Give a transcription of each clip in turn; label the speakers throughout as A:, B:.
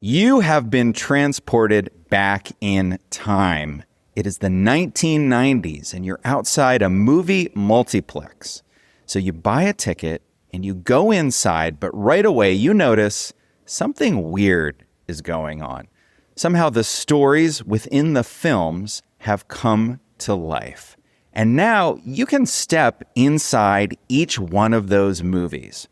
A: You have been transported back in time. It is the 1990s and you're outside a movie multiplex. So you buy a ticket and you go inside, but right away you notice something weird is going on. Somehow the stories within the films have come to life. And now you can step inside each one of those movies.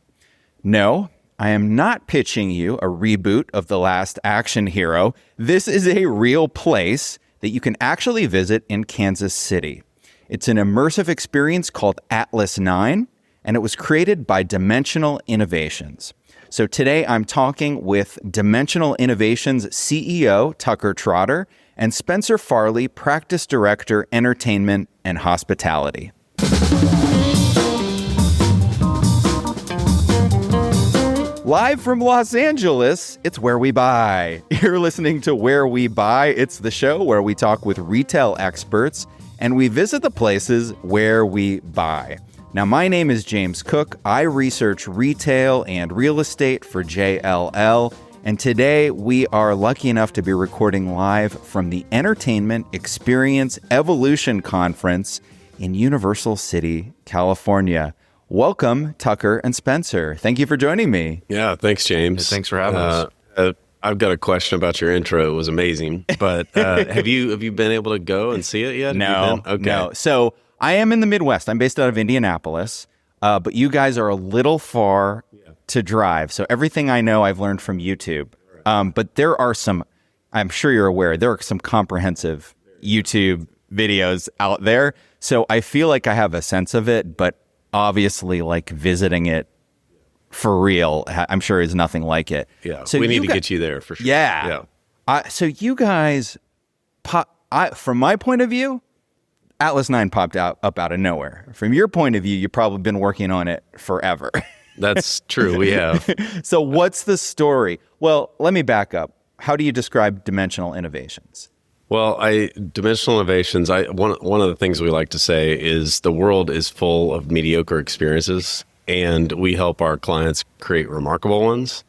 A: No, I am not pitching you a reboot of The Last Action Hero. This is a real place that you can actually visit in Kansas City. It's an immersive experience called Atlas9, and it was created by Dimensional Innovations. So today I'm talking with Dimensional Innovations CEO Tucker Trotter and Spencer Farley, Practice Director, Entertainment and Hospitality. Live from Los Angeles, it's Where We Buy. You're listening to Where We Buy. It's the show where we talk with retail experts and we visit the places where we buy. Now, my name is James Cook. I research retail and real estate for JLL. And today we are lucky enough to be recording live from the Entertainment Experience Evolution Conference in Universal City, California. Welcome, Tucker and Spencer. Thank you for joining me.
B: Yeah, thanks, James.
C: Thanks for having us.
B: I've got a question about your intro. It was amazing. But have you been able to go and see it yet?
A: No.
B: Okay.
A: No. So I am in the Midwest. I'm based out of Indianapolis, but you guys are a little far to drive. So everything I know I've learned from YouTube. But there are some, I'm sure you're aware, there are some comprehensive YouTube videos out there. So I feel like I have a sense of it, but obviously, like visiting it for real, I'm sure is nothing like it.
B: Yeah, so we need to get you there for sure.
A: Yeah. So you guys, from my point of view, Atlas9 popped up out of nowhere. From your point of view, you've probably been working on it forever.
B: That's true. We have.
A: So what's the story? Well, let me back up. How do you describe Dimensional Innovations?
B: Well, Dimensional Innovations, one of the things we like to say is the world is full of mediocre experiences, and we help our clients create remarkable ones.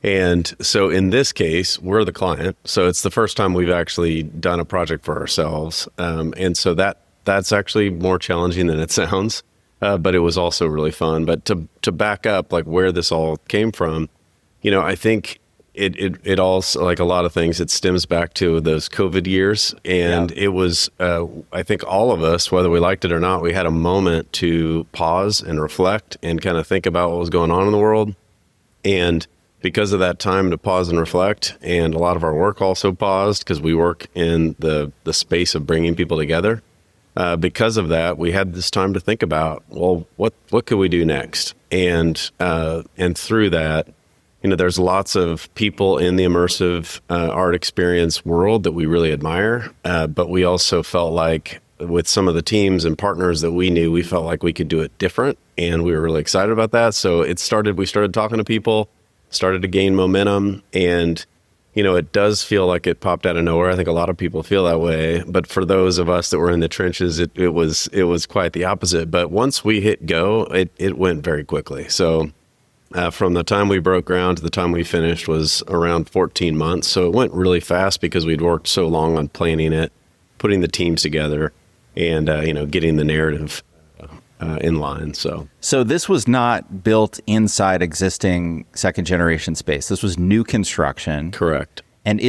B: And so in this case, we're the client. So it's the first time we've actually done a project for ourselves. And so that's actually more challenging than it sounds, but it was also really fun. But to back up, like where this all came from, I think it also, like a lot of things, it stems back to those COVID years. And It was, I think all of us, whether we liked it or not, we had a moment to pause and reflect and kind of think about what was going on in the world. And because of that time to pause and reflect, and a lot of our work also paused because we work in the space of bringing people together. Because of that, we had this time to think about, well, what could we do next? And through that, there's lots of people in the immersive art experience world that we really admire, but we also felt like with some of the teams and partners that we knew, we felt like we could do it different, and we were really excited about that. So we started talking to people, started to gain momentum, and it does feel like it popped out of nowhere. I think a lot of people feel that way, but for those of us that were in the trenches, it was quite the opposite. But once we hit go, it went very quickly. So from the time we broke ground to the time we finished was around 14 months. So it went really fast because we'd worked so long on planning it, putting the teams together, and getting the narrative in line. So
A: this was not built inside existing second generation space. This was new construction.
B: Correct.
A: And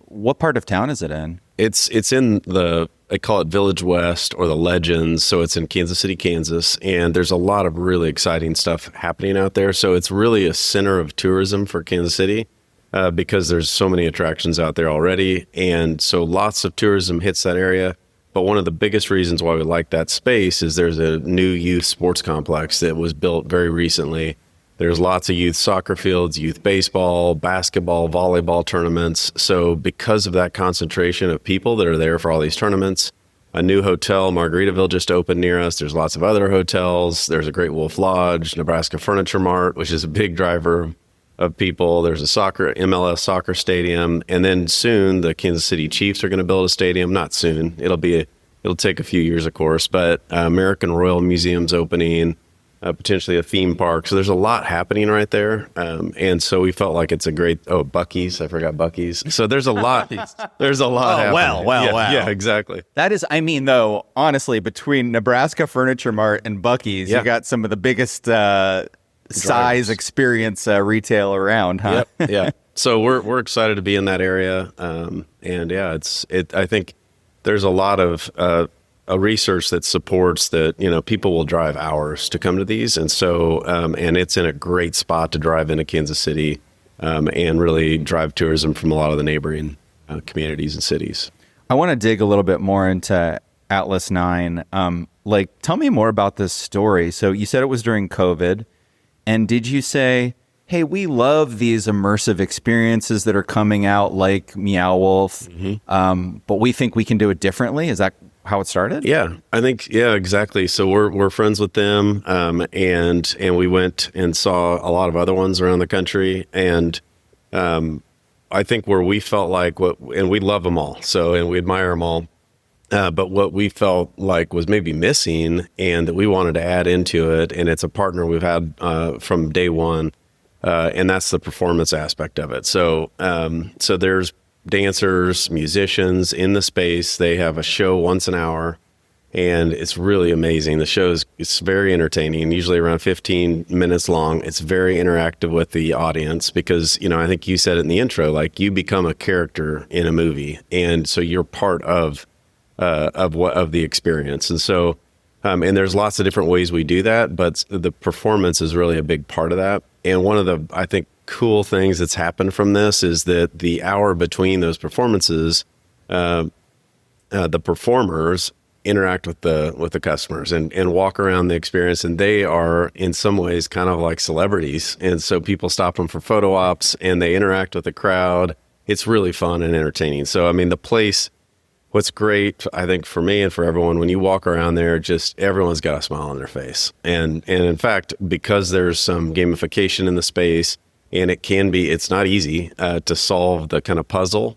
A: what part of town is it in?
B: It's in I call it Village West or the Legends. So it's in Kansas City, Kansas. And there's a lot of really exciting stuff happening out there. So it's really a center of tourism for Kansas City because there's so many attractions out there already. And so lots of tourism hits that area. But one of the biggest reasons why we like that space is there's a new youth sports complex that was built very recently. There's lots of youth soccer fields, youth baseball, basketball, volleyball tournaments. So because of that concentration of people that are there for all these tournaments, a new hotel, Margaritaville, just opened near us. There's lots of other hotels. There's a Great Wolf Lodge, Nebraska Furniture Mart, which is a big driver of people. There's a MLS soccer stadium. And then soon the Kansas City Chiefs are going to build a stadium. Not soon. It'll take a few years, of course, but American Royal Museum's opening. potentially a theme park. So there's a lot happening right there. And so we felt like it's a great, Buc-ee's. I forgot Buc-ee's. So there's a lot, happening.
A: Wow.
B: Yeah, exactly.
A: That is, I mean, though, honestly, between Nebraska Furniture Mart and Buc-ee's, you got some of the biggest size experience retail around, huh?
B: Yep. Yeah. So we're excited to be in that area. And yeah, I think there's a lot of research that supports that, people will drive hours to come to these. And so, and it's in a great spot to drive into Kansas City and really drive tourism from a lot of the neighboring communities and cities.
A: I want to dig a little bit more into Atlas9. Tell me more about this story. So you said it was during COVID. And did you say, hey, we love these immersive experiences that are coming out like Meow Wolf, but we think we can do it differently? Is that how it started?
B: Yeah, I think, exactly. So we're friends with them, and we went and saw a lot of other ones around the country, and I think where we felt like and we love them all, and we admire them all, but what we felt like was maybe missing, and that we wanted to add into it, and it's a partner we've had from day one, and that's the performance aspect of it. So there's dancers, musicians in the space. They have a show once an hour, and it's really amazing. The it's very entertaining, usually around 15 minutes long. It's very interactive with the audience because, I think you said it in the intro, like you become a character in a movie. And so you're part of the experience. And so, and there's lots of different ways we do that, but the performance is really a big part of that. And one of the, I think, cool things that's happened from this is that the hour between those performances, the performers interact with the customers and walk around the experience, and they are in some ways kind of like celebrities. And so people stop them for photo ops and they interact with the crowd. It's really fun and entertaining. So, I mean, the place, what's great, I think, for me and for everyone, when you walk around there, just everyone's got a smile on their face. And in fact, because there's some gamification in the space, and it's not easy to solve the kind of puzzle.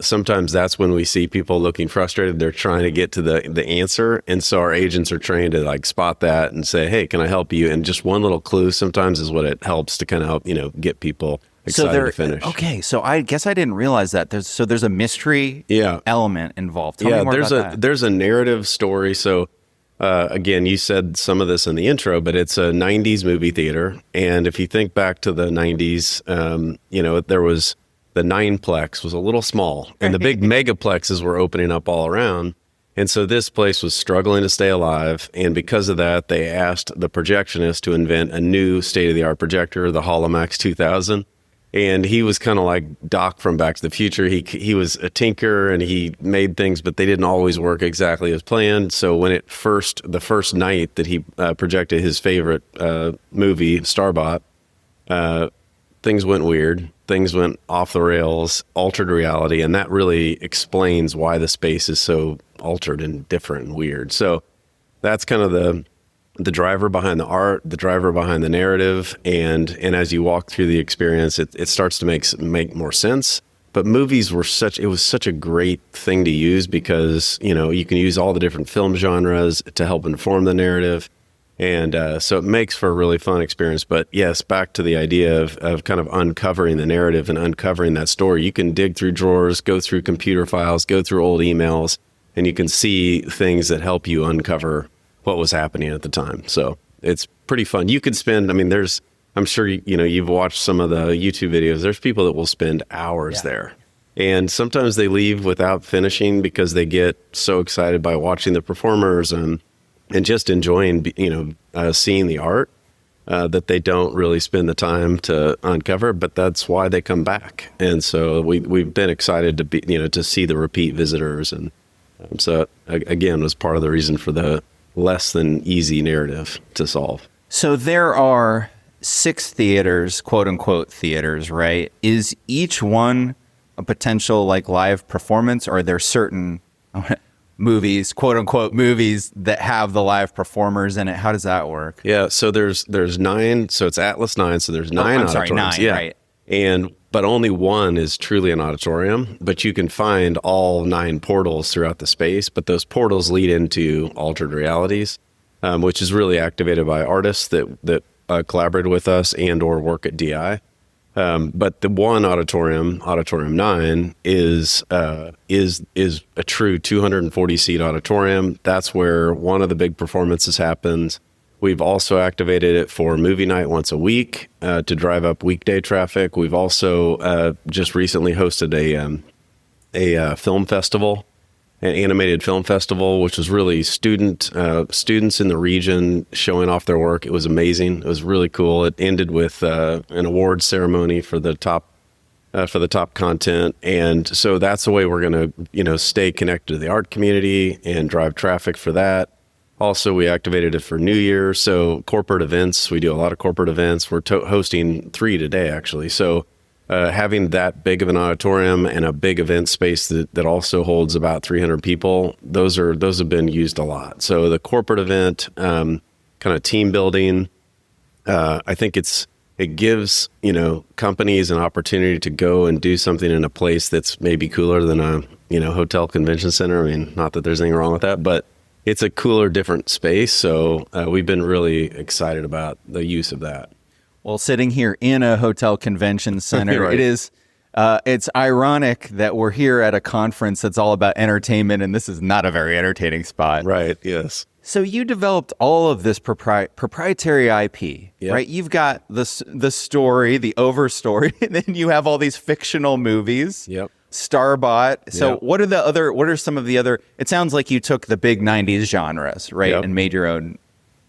B: Sometimes that's when we see people looking frustrated. They're trying to get to the answer. And so our agents are trained to spot that and say, hey, can I help you? And just one little clue sometimes is what it helps to kind of help, get people excited to finish.
A: Okay, so I guess I didn't realize that. There's a mystery element involved. Tell me more about that.
B: There's a narrative story. So again, you said some of this in the intro, but it's a 90s movie theater. And if you think back to the 90s, there was the Nineplex was a little small and the big megaplexes were opening up all around. And so this place was struggling to stay alive. And because of that, they asked the projectionist to invent a new state-of-the-art projector, the Holomax 2000. And he was kind of like Doc from Back to the Future. He was a tinker and he made things, but they didn't always work exactly as planned. So when the first night that he projected his favorite movie, Starbot, things went weird. Things went off the rails, altered reality, and that really explains why the space is so altered and different and weird. So that's kind of the driver behind the art, the driver behind the narrative, and as you walk through the experience, it starts to make more sense. But movies were it was such a great thing to use because you can use all the different film genres to help inform the narrative, and so it makes for a really fun experience. But yes, back to the idea of kind of uncovering the narrative and uncovering that story. You can dig through drawers, go through computer files, go through old emails, and you can see things that help you uncover what was happening at the time. So it's pretty fun. You could spend, I'm sure, you've watched some of the YouTube videos. There's people that will spend hours there. And sometimes they leave without finishing because they get so excited by watching the performers and just enjoying, seeing the art that they don't really spend the time to uncover, but that's why they come back. And so we've been excited to be, to see the repeat visitors. And so again, was part of the reason for the less than easy narrative to solve.
A: So there are 6 theaters, quote unquote theaters, right? Is each one a potential live performance, or are there certain movies, quote unquote movies, that have the live performers in it? How does that work?
B: Yeah, so there's 9, so it's Atlas9, so there's 9 auditoriums.
A: 9, right.
B: But only one is truly an auditorium, but you can find all 9 portals throughout the space, but those portals lead into altered realities. which is really activated by artists that collaborated with us and or work at DI. But the one auditorium, Auditorium 9, is a true 240 seat auditorium. That's where one of the big performances happens. We've also activated it for movie night once a week to drive up weekday traffic. We've also just recently hosted a film festival, an animated film festival, which was really students in the region showing off their work. It was amazing. It was really cool. It ended with an award ceremony for the top content, and so that's the way we're going to stay connected to the art community and drive traffic for that. Also, we activated it for New Year, so corporate events. We do a lot of corporate events. We're hosting 3 today, actually. So having that big of an auditorium and a big event space that also holds about 300 people, those have been used a lot. So the corporate event, kind of team building, I think it gives companies an opportunity to go and do something in a place that's maybe cooler than a hotel convention center. I mean, not that there's anything wrong with that, but it's a cooler, different space. So we've been really excited about the use of that.
A: Well, sitting here in a hotel convention center,
B: Right.
A: it is, it's ironic that we're here at a conference that's all about entertainment, and this is not a very entertaining spot.
B: Right. Yes.
A: So you developed all of this proprietary IP,
B: Yep.
A: right? You've got the story, the overstory, and then you have all these fictional movies.
B: Yep.
A: Starbot. So
B: Yep.
A: what are some of the other, it sounds like you took the big 90s genres, right?
B: Yep.
A: And made your own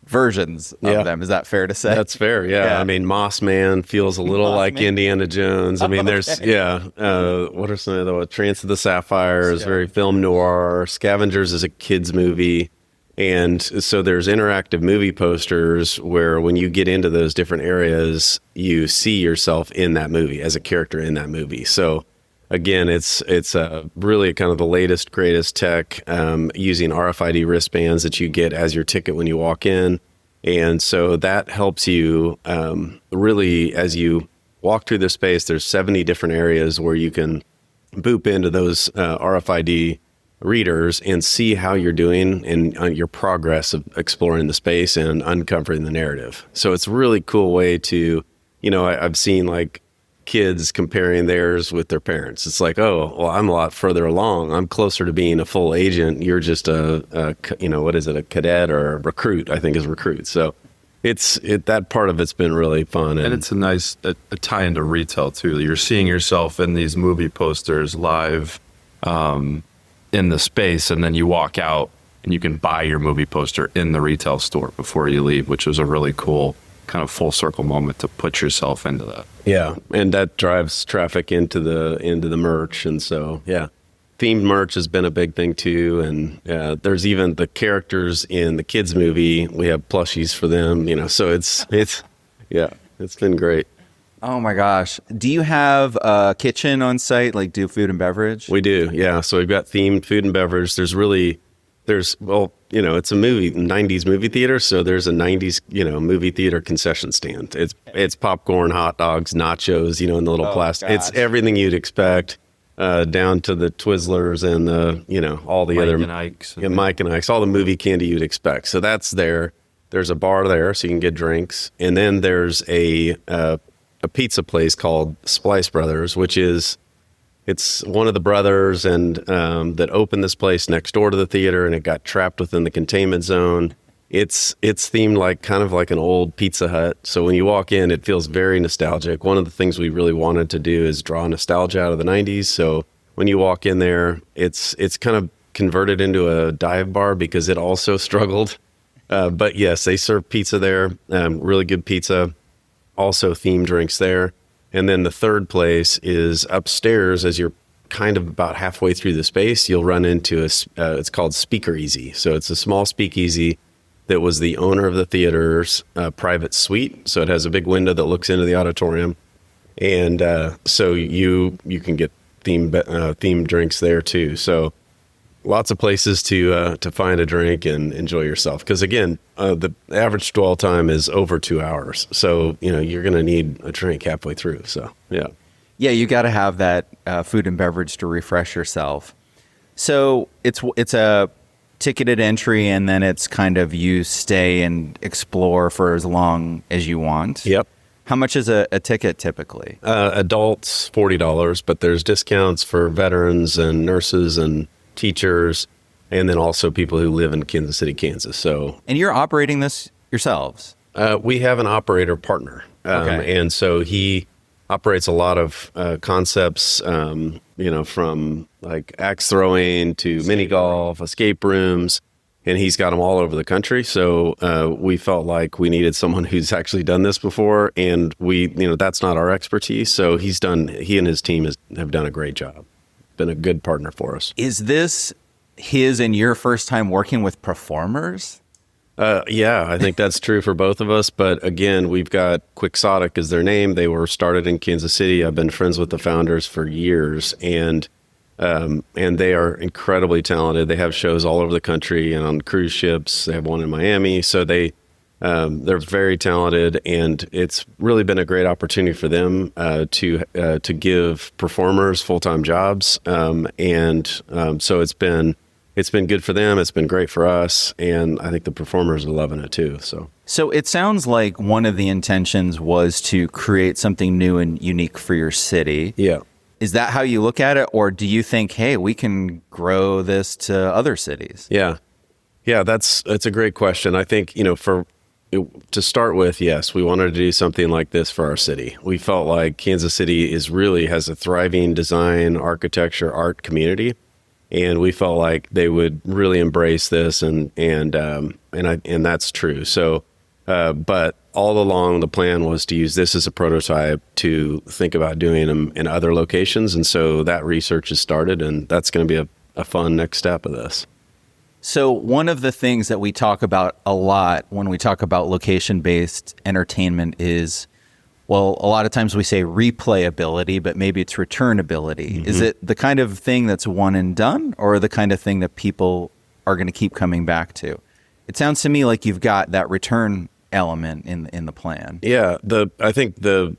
A: versions of
B: Yeah.
A: them. Is that fair to say?
B: That's fair. Yeah. I mean, Moss Man feels a little like
A: Man.
B: Indiana Jones. I mean, there's, what are some of the, Trance of the Sapphire is very film noir. Scavengers is a kid's movie. And so there's interactive movie posters where when you get into those different areas, you see yourself in that movie as a character in that movie. So again, it's really kind of the latest, greatest tech, using RFID wristbands that you get as your ticket when you walk in. And so that helps you really, as you walk through the space, there's 70 different areas where you can boop into those RFID readers and see how you're doing and your progress of exploring the space and uncovering the narrative. So it's a really cool way to, I've seen like kids comparing theirs with their parents. It's like, oh, well, I'm a lot further along. I'm closer to being a full agent. You're just a cadet or a recruit, I think is recruit. So that part of it's been really fun.
C: And it's a nice a tie into retail too. You're seeing yourself in these movie posters live in the space, and then you walk out and you can buy your movie poster in the retail store before you leave, which was a really cool kind of full circle moment to put yourself into that.
B: Yeah, and that drives traffic into the merch, and so themed merch has been a big thing too. And there's even the characters in the kids movie. We have plushies for them, So it's been great.
A: Oh my gosh. Do you have a kitchen on site, like do food and beverage?
B: We do, yeah. So we've got themed food and beverage. It's a 90s movie theater, so there's a 90s, movie theater concession stand. It's popcorn, hot dogs, nachos, in the little plastic.
A: gosh.
B: It's everything you'd expect, down to the Twizzlers and all the
C: Mike
B: other
C: and Ike's.
B: Mike and Ike's, all the movie candy you'd expect. So that's there. There's a bar there, so you can get drinks, and then there's a pizza place called Splice Brothers, which is. It's one of the brothers and that opened this place next door to the theater, and it got trapped within the containment zone. It's themed kind of like an old Pizza Hut. So when you walk in, it feels very nostalgic. One of the things we really wanted to do is draw nostalgia out of the 90s. So when you walk in there, it's kind of converted into a dive bar because it also struggled. But yes, they serve pizza there, really good pizza, also themed drinks there. And then the third place is upstairs. As you're kind of about halfway through the space, you'll run into it's called Speaker Easy. So it's a small speakeasy that was the owner of the theater's private suite. So it has a big window that looks into the auditorium. And so you can get themed drinks there too. So lots of places to find a drink and enjoy yourself. Because again, the average dwell time is over 2 hours. So, you're going to need a drink halfway through. So, yeah.
A: Yeah, you got to have that food and beverage to refresh yourself. So it's a ticketed entry, and then it's kind of you stay and explore for as long as you want.
B: Yep.
A: How much is a ticket typically?
B: Adults, $40, but there's discounts for veterans and nurses and teachers, and then also people who live in Kansas City, Kansas. So,
A: And you're operating this yourselves?
B: we have an operator partner,
A: Okay.
B: and so he operates a lot of concepts, from like axe throwing to mini golf, escape rooms, and he's got them all over the country. So we felt like we needed someone who's actually done this before, and that's not our expertise. So he and his team have done a great job. Been a good partner for us.
A: Is this his and your first time working with performers?
B: Yeah, I think that's true for both of us. But again, we've got Quixotic is their name. They were started in Kansas City. I've been friends with the founders for years, and they are incredibly talented. They have shows all over the country and on cruise ships. They have one in Miami. So they're very talented, and it's really been a great opportunity for them to give performers full-time jobs. So it's been good for them. It's been great for us, and I think the performers are loving it too.
A: So it sounds like one of the intentions was to create something new and unique for your city.
B: Yeah.
A: Is that how you look at it? Or do you think, hey, we can grow this to other cities?
B: Yeah. That's a great question. I think, to start with, yes, we wanted to do something like this for our city. We felt like Kansas City has a thriving design, architecture, art community. And we felt like they would really embrace this, and that's true. So, but all along the plan was to use this as a prototype to think about doing them in other locations, and so that research has started, and that's going to be a fun next step of this.
A: So one of the things that we talk about a lot when we talk about location-based entertainment is, well, a lot of times we say replayability, but maybe it's returnability. Mm-hmm. Is it the kind of thing that's one and done, or the kind of thing that people are going to keep coming back to? It sounds to me like you've got that return element in the plan.
B: Yeah, I think the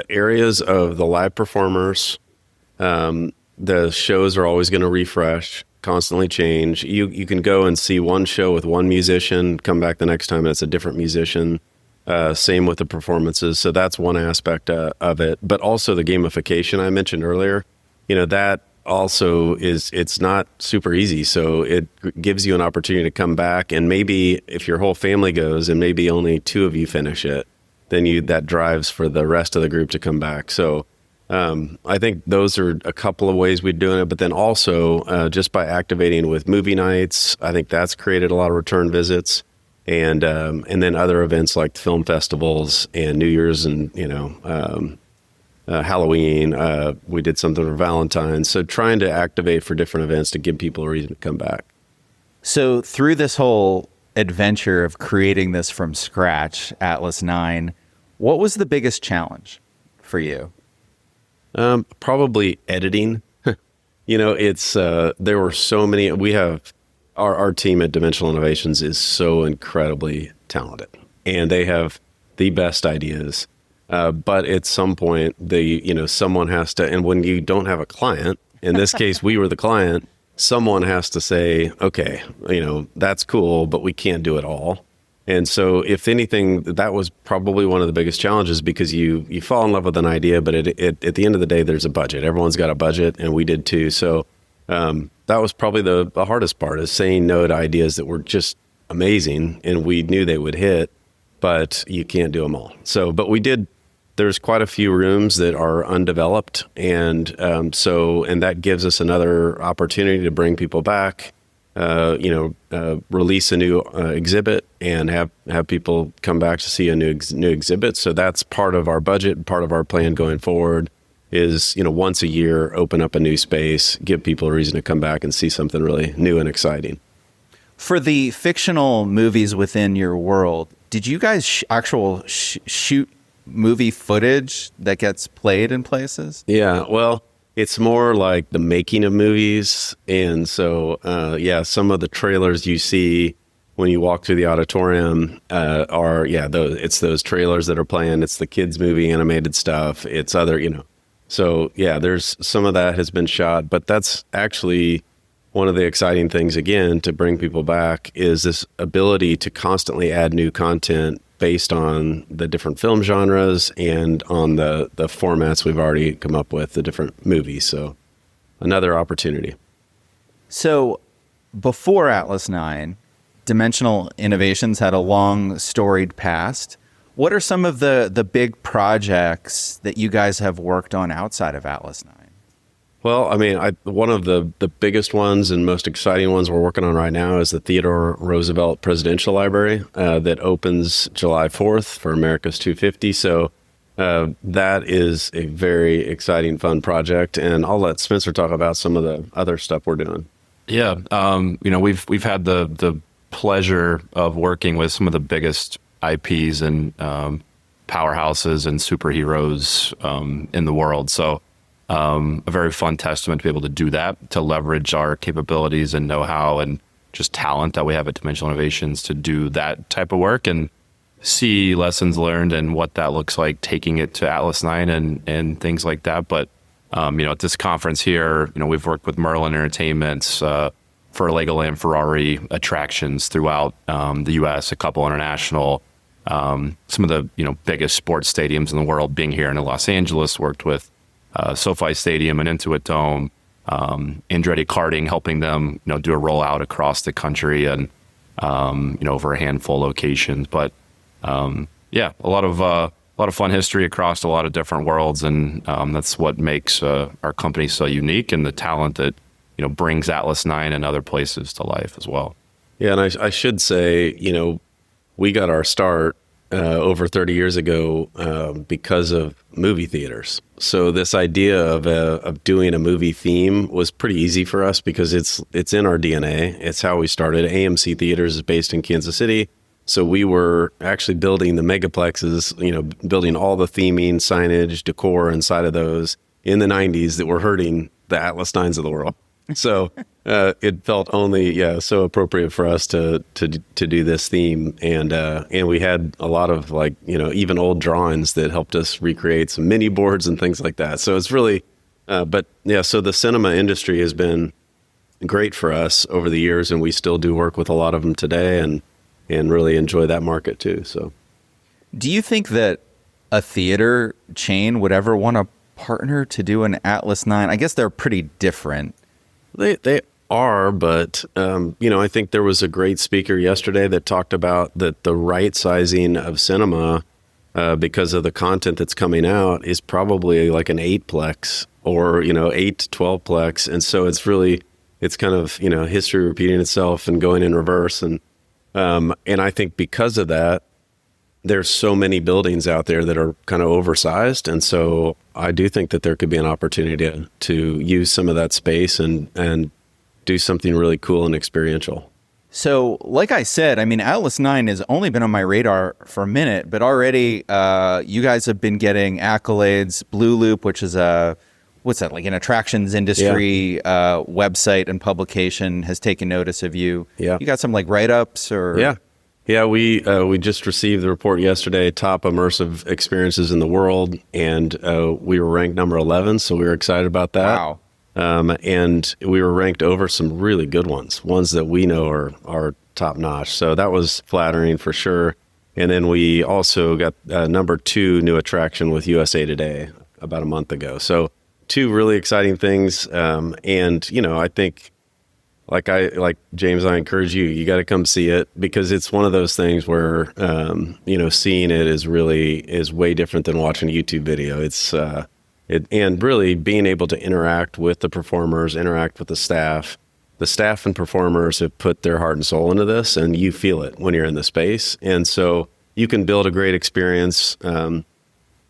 B: areas of the live performers, the shows are always going to refresh, constantly change. You can go and see one show with one musician, come back the next time and it's a different musician. Same with the performances. So that's one aspect of it. But also the gamification I mentioned earlier, that also it's not super easy. So it gives you an opportunity to come back, and maybe if your whole family goes and maybe only two of you finish it, then that drives for the rest of the group to come back. So I think those are a couple of ways we're doing it. But then also just by activating with movie nights, I think that's created a lot of return visits. And then other events like film festivals and New Year's and Halloween. We did something for Valentine's. So trying to activate for different events to give people a reason to come back.
A: So through this whole adventure of creating this from scratch, Atlas9, what was the biggest challenge for you?
B: Probably editing. There were so many. We have. Our team at Dimensional Innovations is so incredibly talented, and they have the best ideas. But at some point, someone has to, and when you don't have a client, in this case, we were the client, someone has to say, okay, that's cool, but we can't do it all. And so if anything, that was probably one of the biggest challenges, because you fall in love with an idea, but at the end of the day, there's a budget. Everyone's got a budget, and we did too. So, that was probably the hardest part, is saying no to ideas that were just amazing and we knew they would hit, but you can't do them all. So, but we did, there's quite a few rooms that are undeveloped. And that gives us another opportunity to bring people back, release a new exhibit and have people come back to see a new exhibit. So that's part of our budget, part of our plan going forward. Is, once a year, open up a new space, give people a reason to come back and see something really new and exciting.
A: For the fictional movies within your world, did you guys shoot movie footage that gets played in places?
B: Yeah, well, it's more like the making of movies. And so, some of the trailers you see when you walk through the auditorium it's those trailers that are playing. It's the kids' movie animated stuff. It's other, So, there's some of that has been shot, but that's actually one of the exciting things, again, to bring people back is this ability to constantly add new content based on the different film genres and on the formats we've already come up with, the different movies. So another opportunity.
A: So before Atlas9, Dimensional Innovations had a long storied past. What are some of the big projects that you guys have worked on outside of Atlas9?
B: Well, I mean, one of the biggest ones and most exciting ones we're working on right now is the Theodore Roosevelt Presidential Library that opens July 4th for America's 250. So that is a very exciting, fun project. And I'll let Spencer talk about some of the other stuff we're doing.
C: Yeah, we've had the pleasure of working with some of the biggest IPs and powerhouses and superheroes in the world. So a very fun testament to be able to do that, to leverage our capabilities and know-how and just talent that we have at Dimensional Innovations to do that type of work and see lessons learned and what that looks like, taking it to Atlas9 and things like that. But at this conference here, we've worked with Merlin Entertainments for Legoland Ferrari attractions throughout the U.S., a couple international. Some of the biggest sports stadiums in the world being here in Los Angeles, worked with SoFi Stadium and Intuit Dome, Andretti Karting, helping them do a rollout across the country and over a handful of locations. But a lot of fun history across a lot of different worlds, and that's what makes our company so unique, and the talent that brings Atlas9 and other places to life as well.
B: Yeah, and I should say, we got our start over 30 years ago because of movie theaters. So this idea of doing a movie theme was pretty easy for us because it's in our DNA. It's how we started. AMC Theaters is based in Kansas City. So we were actually building the megaplexes, building all the theming, signage, decor inside of those in the 90s that were hurting the Atlas9s of the world. So it felt only so appropriate for us to do this theme, and we had a lot of even old drawings that helped us recreate some mini boards and things like that. So it's really, so the cinema industry has been great for us over the years, and we still do work with a lot of them today, and really enjoy that market too. So,
A: do you think that a theater chain would ever want to partner to do an Atlas9? I guess they're pretty different.
B: They are, but I think there was a great speaker yesterday that talked about that the right sizing of cinema, because of the content that's coming out, is probably like an 8-plex or 8 to 12-plex, and so it's kind of history repeating itself and going in reverse, and I think because of that, there's so many buildings out there that are kind of oversized. And so I do think that there could be an opportunity to use some of that space and do something really cool and experiential.
A: So like I said, Atlas9 has only been on my radar for a minute, but already you guys have been getting accolades. Blue Loop, which is an attractions industry website and publication, has taken notice of you.
B: Yeah.
A: You got some write-ups or...
B: Yeah, we just received the report yesterday, top immersive experiences in the world, and we were ranked number 11, so we were excited about that.
A: Wow.
B: And we were ranked over some really good ones that we know are top-notch. So that was flattering for sure. And then we also got number 2 new attraction with USA Today about a month ago. So 2 really exciting things. I think... Like James, I encourage you got to come see it, because it's one of those things where, seeing it is way different than watching a YouTube video. And really being able to interact with the performers, interact with the staff and performers have put their heart and soul into this, and you feel it when you're in the space. And so you can build a great experience.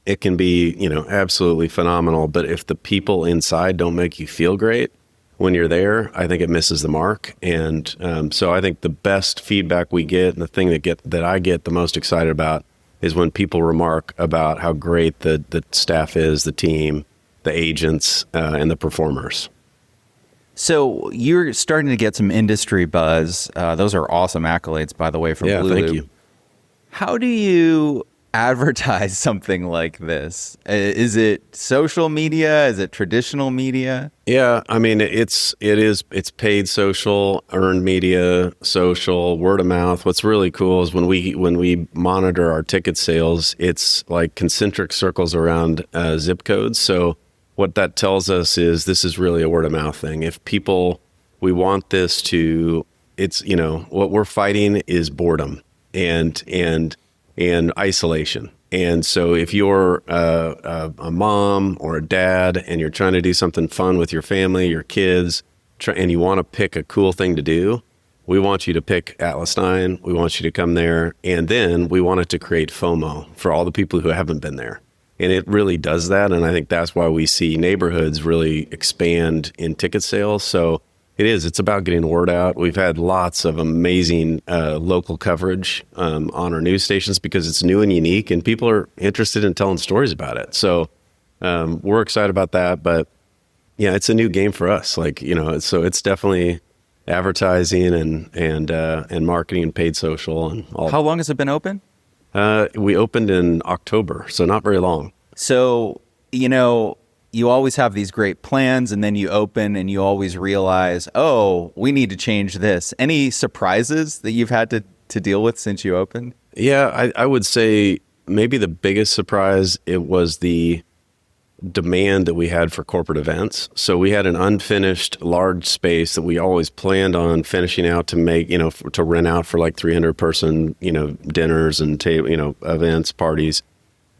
B: It can be, absolutely phenomenal, but if the people inside don't make you feel great when you're there, I think it misses the mark. And so I think the best feedback we get, and the thing that I get the most excited about, is when people remark about how great the staff is, the team, the agents, and the performers.
A: So you're starting to get some industry buzz. Those are awesome accolades, by the way, from Blue Loop.
B: Thank you.
A: How do you advertise something like this? Is it social media? Is it traditional media?
B: Yeah, I mean it's paid social, earned media, social, word of mouth. What's really cool is when we monitor our ticket sales, it's like concentric circles around zip codes. So what that tells us is this is really a word of mouth thing. If people, we want this to, it's, what we're fighting is boredom and isolation. And so if you're a mom or a dad and you're trying to do something fun with your family, your kids, and you want to pick a cool thing to do, we want you to pick Atlas9. We want you to come there. And then we want it to create FOMO for all the people who haven't been there. And it really does that. And I think that's why we see neighborhoods really expand in ticket sales. So it's about getting the word out. We've had lots of amazing local coverage on our news stations because it's new and unique and people are interested in telling stories about it. So we're excited about that. But yeah, it's a new game for us. So it's definitely advertising and marketing and paid social and all.
A: How long has it been open?
B: We opened in October, so not very long.
A: So, you always have these great plans and then you open and you always realize, oh, we need to change this. Any surprises that you've had to deal with since you opened?
B: Yeah, I would say maybe the biggest surprise, it was the demand that we had for corporate events. So we had an unfinished large space that we always planned on finishing out to make, to rent out for like 300 person, dinners and events, parties.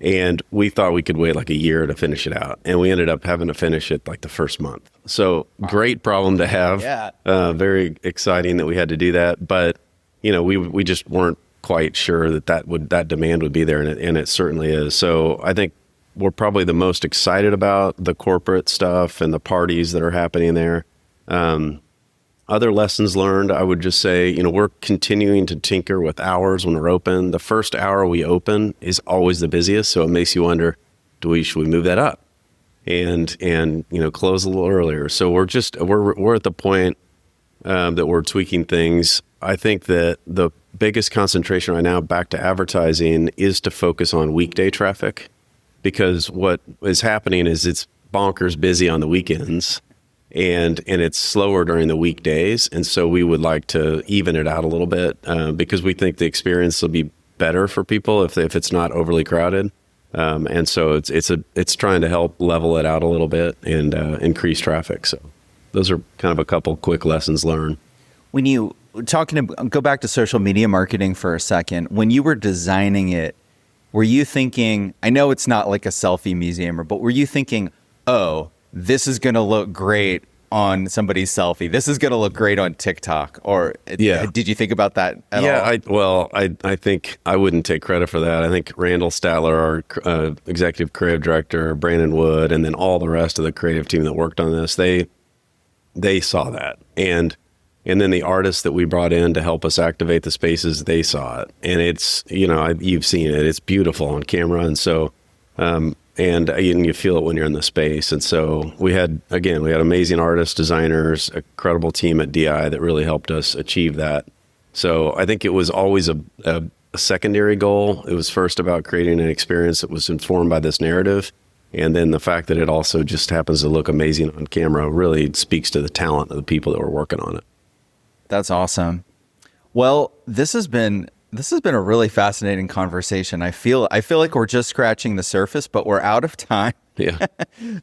B: And we thought we could wait like a year to finish it out. And we ended up having to finish it like the first month. So great problem to have.
A: Yeah.
B: Very exciting that we had to do that. But, we just weren't quite sure that demand would be there. And it certainly is. So I think we're probably the most excited about the corporate stuff and the parties that are happening there. Other lessons learned, I would just say, we're continuing to tinker with hours when we're open. The first hour we open is always the busiest, so it makes you wonder, should we move that up and close a little earlier? So we're at the point that we're tweaking things. I think that the biggest concentration right now, back to advertising, is to focus on weekday traffic, because what is happening is it's bonkers busy on the weekends. And it's slower during the weekdays. And so we would like to even it out a little bit because we think the experience will be better for people if it's not overly crowded. And so it's trying to help level it out a little bit and increase traffic. So those are kind of a couple quick lessons learned.
A: When you go back to social media marketing for a second, when you were designing it, were you thinking, I know it's not like a selfie museum, but were you thinking, oh, this is going to look great on somebody's selfie, this is going to look great on TikTok? Or did you think about that at all?
B: I think I wouldn't take credit for that. I think Randall Statler, our executive creative director, Brandon Wood, and then all the rest of the creative team that worked on this, they saw that. And then the artists that we brought in to help us activate the spaces, they saw it. And it's, you've seen it. It's beautiful on camera. And so, and you feel it when you're in the space. And so we had amazing artists, designers, a credible team at DI that really helped us achieve that. So I think it was always a secondary goal. It was first about creating an experience that was informed by this narrative. And then the fact that it also just happens to look amazing on camera really speaks to the talent of the people that were working on it.
A: That's awesome. Well, this has been a really fascinating conversation. I feel like we're just scratching the surface, but we're out of time.
B: Yeah.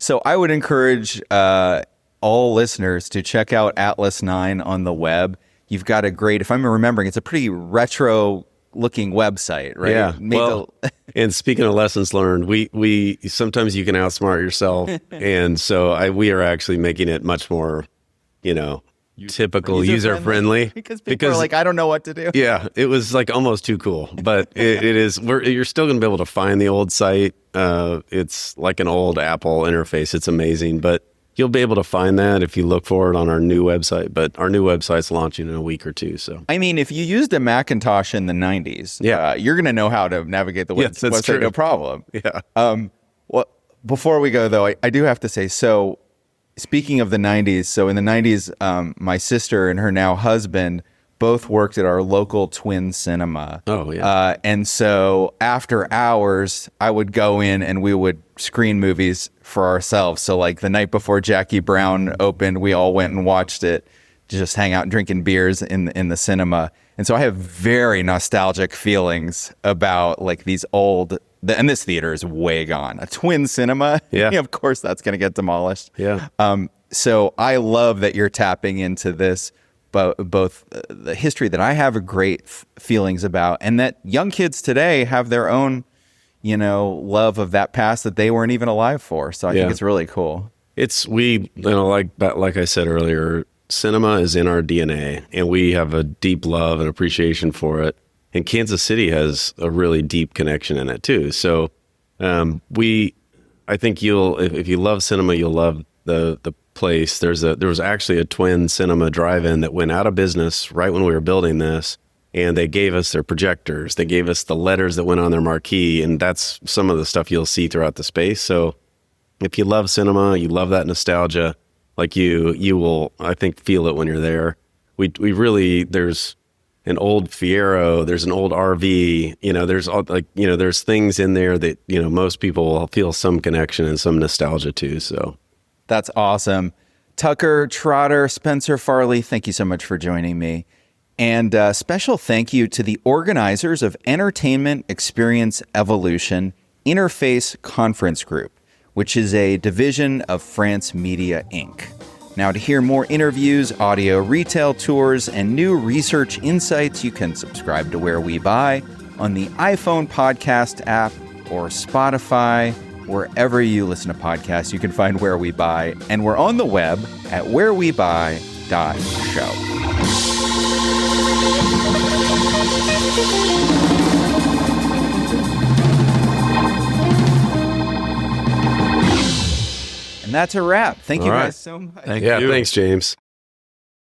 A: So I would encourage all listeners to check out Atlas9 on the web. You've got a great, if I'm remembering, it's a pretty retro looking website, right?
B: Yeah. And speaking of lessons learned, we sometimes you can outsmart yourself. And so we are actually making it much more, typical user friendly
A: because people are like, I don't know what to do.
B: Yeah, it was like almost too cool, but it is. You're still going to be able to find the old site. It's like an old Apple interface. It's amazing, but you'll be able to find that if you look for it on our new website. But our new website's launching in a week or two. So
A: I mean, if you used a Macintosh in the 90s, you're going to know how to navigate the website.
B: True.
A: No problem.
B: Yeah.
A: Well, before we go though, I do have to say, so speaking of the 90s, so in the 90s, my sister and her now husband both worked at our local Twin Cinema.
B: Oh, yeah.
A: And so after hours, I would go in and we would screen movies for ourselves. So like the night before Jackie Brown opened, we all went and watched it, just hang out drinking beers in the cinema. And so I have very nostalgic feelings about like these old, and this theater is way gone. A Twin Cinema,
B: Yeah.
A: of course that's going to get demolished.
B: Yeah.
A: So I love that you're tapping into this, both the history that I have great feelings about, and that young kids today have their own, love of that past that they weren't even alive for. So I think it's really cool. Like I said earlier, cinema is in our DNA, and we have a deep love and appreciation for it. And Kansas City has a really deep connection in it too. So I think if you love cinema, you'll love the place. There was actually a Twin Cinema drive-in that went out of business right when we were building this, and they gave us their projectors. They gave us the letters that went on their marquee, and that's some of the stuff you'll see throughout the space. So if you love cinema, you love that nostalgia, like you will, I think, feel it when you're there. We really, there's an old Fiero, there's an old RV, there's things in there that, most people will feel some connection and some nostalgia to. So that's awesome. Tucker, Trotter, Spencer Farley, thank you so much for joining me. And special thank you to the organizers of Entertainment Experience Evolution Interface Conference Group, which is a division of France Media, Inc. Now, to hear more interviews, audio retail tours, and new research insights, you can subscribe to Where We Buy on the iPhone podcast app or Spotify. Wherever you listen to podcasts, you can find Where We Buy, and we're on the web at wherewebuy.show. And that's a wrap. Thank you guys so much.
C: Thank you.
B: Thanks, James.